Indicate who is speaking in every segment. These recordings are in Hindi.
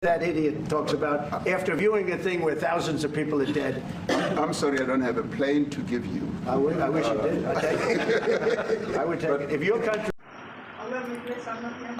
Speaker 1: That idiot talks about after viewing a thing where thousands of people are dead.
Speaker 2: I'm sorry, I don't have a plane to give you.
Speaker 1: I wish you did. I take it. I would take it. If your country.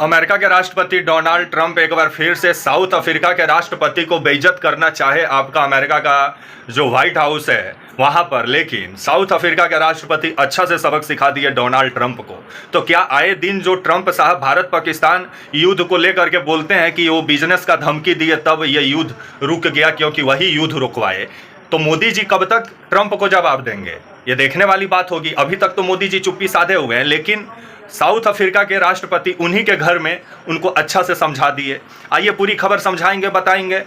Speaker 3: America के राष्ट्रपति डोनाल्ड ट्रंप एक बार फिर से साउथ अफ्रीका के राष्ट्रपति को बेइज्जत करना चाहे आपका अमेरिका का जो व्हाइट हाउस है वहां पर, लेकिन साउथ अफ्रीका के राष्ट्रपति अच्छा से सबक सिखा दिए डोनाल्ड ट्रंप को। तो क्या आए दिन जो ट्रंप साहब भारत पाकिस्तान युद्ध को लेकर के बोलते हैं कि वो बिजनेस का धमकी दिए तब ये युद्ध रुक गया क्योंकि वही युद्ध रुकवाए, तो मोदी जी कब तक ट्रंप को जवाब देंगे, ये देखने वाली बात होगी। अभी तक तो मोदी जी चुप्पी साधे हुए हैं, लेकिन साउथ अफ्रीका के राष्ट्रपति उन्हीं के घर में उनको अच्छा से समझा दिए। आइए पूरी खबर समझाएंगे, बताएंगे,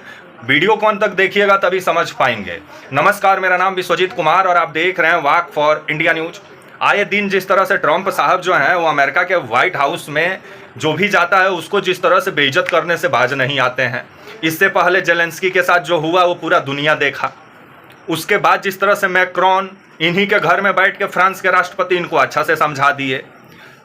Speaker 3: वीडियो को अंत तक देखिएगा तभी समझ पाएंगे। नमस्कार, मेरा नाम विश्वजीत कुमार और आप देख रहे हैं वॉक फॉर इंडिया न्यूज। आए दिन जिस तरह से ट्रंप साहब जो हैं वो अमेरिका के व्हाइट हाउस में जो भी जाता है उसको जिस तरह से बेइज्जत करने से बाज नहीं आते हैं। इससे पहले जेलेंस्की के साथ जो हुआ वो पूरा दुनिया देखा। उसके बाद जिस तरह से मैक्रोन इन्हीं के घर में बैठ के फ्रांस के राष्ट्रपति इनको अच्छा से समझा दिए।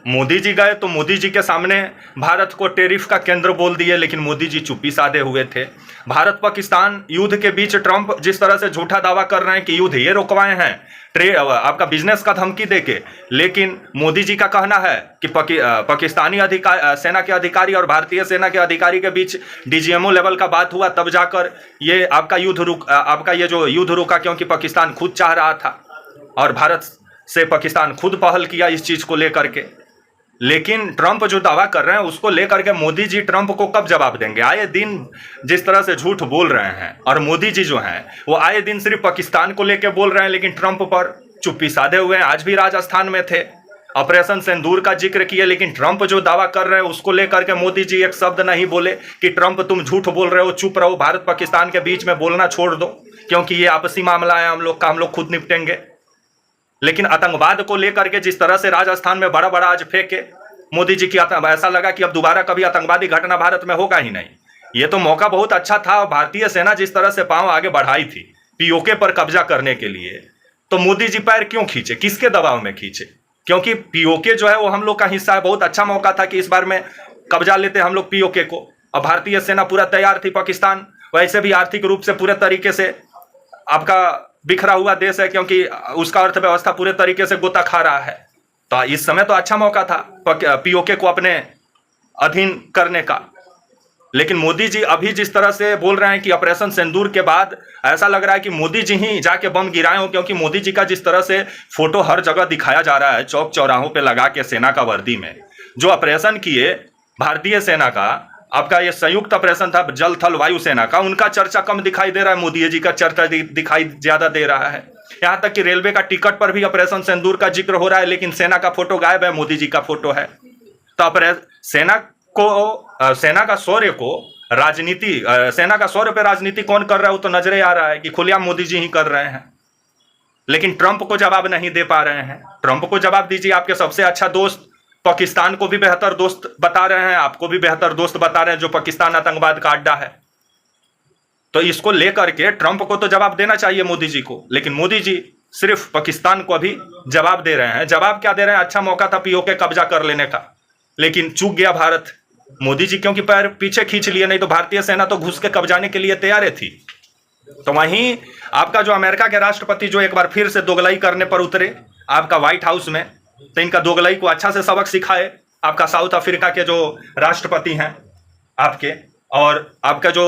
Speaker 3: मोदी जी गए तो मोदी जी के सामने भारत को टेरिफ का केंद्र बोल दिए, लेकिन मोदी जी चुप्पी साधे हुए थे। भारत पाकिस्तान युद्ध के बीच ट्रंप जिस तरह से झूठा दावा कर रहे हैं कि युद्ध ये रुकवाए हैं आपका बिजनेस का धमकी देके, लेकिन मोदी जी का कहना है कि पाकिस्तानी सेना के अधिकारी और भारतीय सेना के अधिकारी के बीच डीजीएमओ लेवल का बात हुआ तब जाकर ये आपका ये जो युद्ध रुका, क्योंकि पाकिस्तान खुद चाह रहा था और भारत से पाकिस्तान खुद पहल किया इस चीज को लेकर के। लेकिन ट्रंप जो दावा कर रहे हैं उसको लेकर के मोदी जी ट्रंप को कब जवाब देंगे? आए दिन जिस तरह से झूठ बोल रहे हैं और मोदी जी जो हैं वो आए दिन सिर्फ पाकिस्तान को लेकर बोल रहे हैं, लेकिन ट्रंप पर चुप्पी साधे हुए हैं। आज भी राजस्थान में थे, ऑपरेशन सिंदूर का जिक्र किए, लेकिन ट्रंप जो दावा कर रहे हैं उसको लेकर के मोदी जी एक शब्द नहीं बोले कि ट्रंप तुम झूठ बोल रहे हो, चुप रहो, भारत पाकिस्तान के बीच में बोलना छोड़ दो क्योंकि ये आपसी मामला है, हम लोग खुद निपटेंगे। लेकिन आतंकवाद को लेकर के जिस तरह से राजस्थान में बड़ा बड़ा आज फेंके मोदी जी की, ऐसा लगा कि अब दोबारा कभी आतंकवादी घटना भारत में होगा ही नहीं। ये तो मौका बहुत अच्छा था और भारतीय सेना जिस तरह से पांव आगे बढ़ाई थी पीओके पर कब्जा करने के लिए, तो मोदी जी पैर क्यों खींचे, किसके दबाव में खींचे? क्योंकि पीओके जो है वो हम लोग का हिस्सा है। बहुत अच्छा मौका था कि इस बार में कब्जा लेते हम लोग पीओके को, और भारतीय सेना पूरा तैयार थी। पाकिस्तान वैसे भी आर्थिक रूप से पूरे तरीके से आपका बिखरा हुआ देश है, क्योंकि उसका अर्थव्यवस्था पूरे तरीके से गोता खा रहा है। तो इस समय तो अच्छा मौका था पीओके को अपने अधीन करने का। लेकिन मोदी जी अभी जिस तरह से बोल रहे हैं कि ऑपरेशन सिंदूर के बाद ऐसा लग रहा है कि मोदी जी ही जाके बम गिराए हो, क्योंकि मोदी जी का जिस तरह से फोटो हर जगह दिखाया जा रहा है चौक चौराहों पे लगा के सेना का वर्दी में, जो ऑपरेशन किए भारतीय सेना का, आपका ये संयुक्त ऑपरेशन था जल थल वायु सेना का, उनका चर्चा कम दिखाई दे रहा है, मोदी जी का चर्चा दिखाई ज्यादा दे रहा है। यहां तक कि रेलवे का टिकट पर भी ऑपरेशन सिंदूर का जिक्र हो रहा है, लेकिन सेना का फोटो गायब है, मोदी जी का फोटो है। तो सेना का शौर्य को सेना का शौर्य पे राजनीति कौन कर रहा है वो तो नजरे आ रहा है कि खुलेआम मोदी जी ही कर रहे हैं। लेकिन ट्रंप को जवाब नहीं दे पा रहे हैं। ट्रंप को जवाब दीजिए, आपके सबसे अच्छा दोस्त पाकिस्तान को भी बेहतर दोस्त बता रहे हैं, आपको भी बेहतर दोस्त बता रहे हैं जो पाकिस्तान आतंकवाद का अड्डा है। तो इसको लेकर के ट्रंप को तो जवाब देना चाहिए मोदी जी को, लेकिन मोदी जी सिर्फ पाकिस्तान को अभी जवाब दे रहे हैं। जवाब क्या दे रहे हैं? अच्छा मौका था पीओके कब्जा कर लेने का, लेकिन चूक गया भारत। मोदी जी क्योंकि पैर पीछे खींच लिए, नहीं तो भारतीय सेना तो घुस के कब्जाने के लिए तैयार थी। तो वहीं आपका जो अमेरिका के राष्ट्रपति जो एक बार फिर से दोगलाई करने पर उतरे आपका व्हाइट हाउस में, तो इनका दोगलाई को अच्छा से सबक सिखाए आपका साउथ अफ्रीका के जो राष्ट्रपति हैं आपके, और आपका जो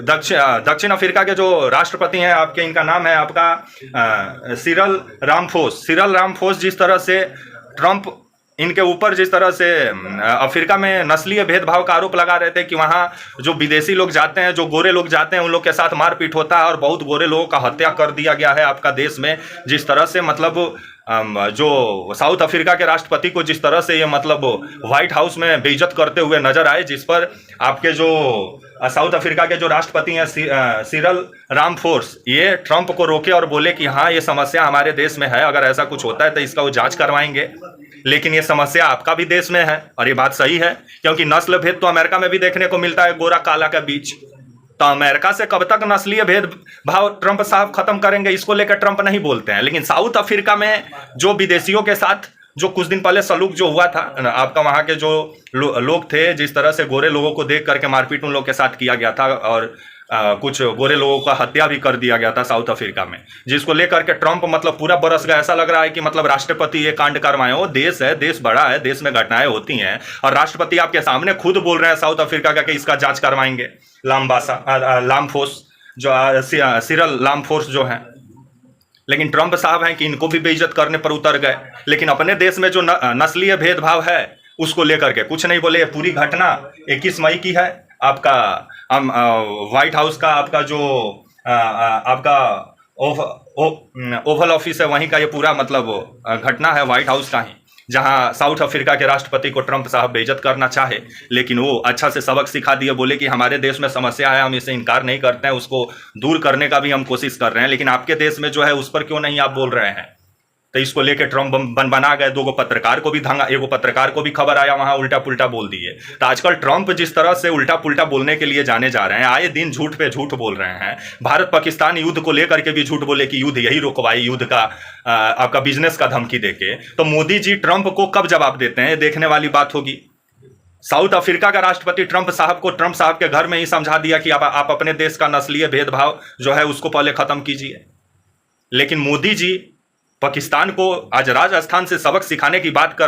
Speaker 3: दक्षिण अफ्रीका के जो राष्ट्रपति हैं आपके, इनका नाम है आपका सिरल रामफोस। जिस तरह से ट्रंप इनके ऊपर जिस तरह से अफ्रीका में नस्लीय भेदभाव का आरोप लगा रहे थे कि वहाँ जो विदेशी लोग जाते हैं, जो गोरे लोग जाते हैं, उन लोग के साथ मारपीट होता है और बहुत गोरे लोगों का हत्या कर दिया गया है आपका देश में। जिस तरह से मतलब जो साउथ अफ्रीका के राष्ट्रपति को जिस तरह से ये मतलब व्हाइट हाउस में बेइज्जत करते हुए नजर आए, जिस पर आपके जो साउथ अफ्रीका के जो राष्ट्रपति हैं सिरल रामफोस, ये ट्रंप को रोके और बोले कि हाँ ये समस्या हमारे देश में है, अगर ऐसा कुछ होता है तो इसका वो जांच करवाएंगे। लेकिन ये समस्या आपका भी देश में है, और ये बात सही है क्योंकि नस्ल भेद तो अमेरिका में भी देखने को मिलता है, गोरा काला के बीच। तो अमेरिका से कब तक नस्लीय भेदभाव ट्रंप साहब खत्म करेंगे, इसको लेकर ट्रंप नहीं बोलते हैं। लेकिन साउथ अफ्रीका में जो विदेशियों के साथ जो कुछ दिन पहले सलूक जो हुआ था आपका, वहाँ के जो लोग थे, जिस तरह से गोरे लोगों को देख करके मारपीट उन लोग के साथ किया गया था और कुछ गोरे लोगों का हत्या भी कर दिया गया था साउथ अफ्रीका में, जिसको लेकर के ट्रंप मतलब पूरा बरस गया। ऐसा लग रहा है कि मतलब राष्ट्रपति ये कांड करवाए हो। देश है, देश बड़ा है, देश में घटनाएं होती हैं और राष्ट्रपति आपके सामने खुद बोल रहे हैं साउथ अफ्रीका का कि इसका जांच करवाएंगे। लामफोर्स जो सिरल लामफोर्स जो है, लेकिन ट्रंप साहब हैं कि इनको भी बेइज्जत करने पर उतर गए। लेकिन अपने देश में जो नस्लीय भेदभाव है उसको लेकर के कुछ नहीं बोले। ये पूरी घटना 21 मई की है। आपका व्हाइट हाउस का आपका जो आपका ओवल ऑफिस है, वहीं का ये पूरा मतलब घटना है व्हाइट हाउस का ही, जहां साउथ अफ्रीका के राष्ट्रपति को ट्रंप साहब बेइज्जत करना चाहे, लेकिन वो अच्छा से सबक सिखा दिए। बोले कि हमारे देश में समस्या है, हम इसे इनकार नहीं करते हैं, उसको दूर करने का भी हम कोशिश कर रहे हैं, लेकिन आपके देश में जो है उस पर क्यों नहीं आप बोल रहे हैं। तो इसको लेके ट्रंप बना गए। एगो पत्रकार को भी खबर आया, वहां उल्टा पुल्टा बोल दिए। तो आजकल ट्रंप जिस तरह से उल्टा पुल्टा बोलने के लिए जाने जा रहे हैं, आए दिन झूठ पे झूठ बोल रहे हैं। भारत पाकिस्तान युद्ध को लेकर के भी झूठ बोले कि युद्ध यही रुकवाई, युद्ध का आपका बिजनेस का धमकी देके। तो मोदी जी ट्रंप को कब जवाब देते हैं, देखने वाली बात होगी। साउथ अफ्रीका का राष्ट्रपति ट्रंप साहब के घर में ही समझा दिया कि आप अपने देश का नस्लीय भेदभाव जो है उसको पहले खत्म कीजिए। लेकिन मोदी जी पाकिस्तान को आज राजस्थान से सबक सिखाने की बात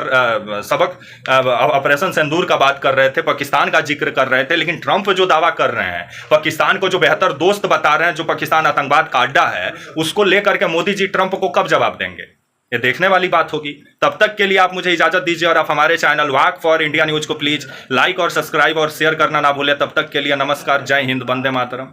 Speaker 3: ऑपरेशन सिंदूर का बात कर रहे थे, पाकिस्तान का जिक्र कर रहे थे, लेकिन ट्रंप जो दावा कर रहे हैं, पाकिस्तान को जो बेहतर दोस्त बता रहे हैं, जो पाकिस्तान आतंकवाद का अड्डा है, उसको लेकर के मोदी जी ट्रंप को कब जवाब देंगे, ये देखने वाली बात होगी। तब तक के लिए आप मुझे इजाजत दीजिए और आप हमारे channel walk for India news को प्लीज लाइक और सब्सक्राइब और शेयर करना ना भूलें। तब तक के लिए नमस्कार, जय हिंद, वंदे मातरम।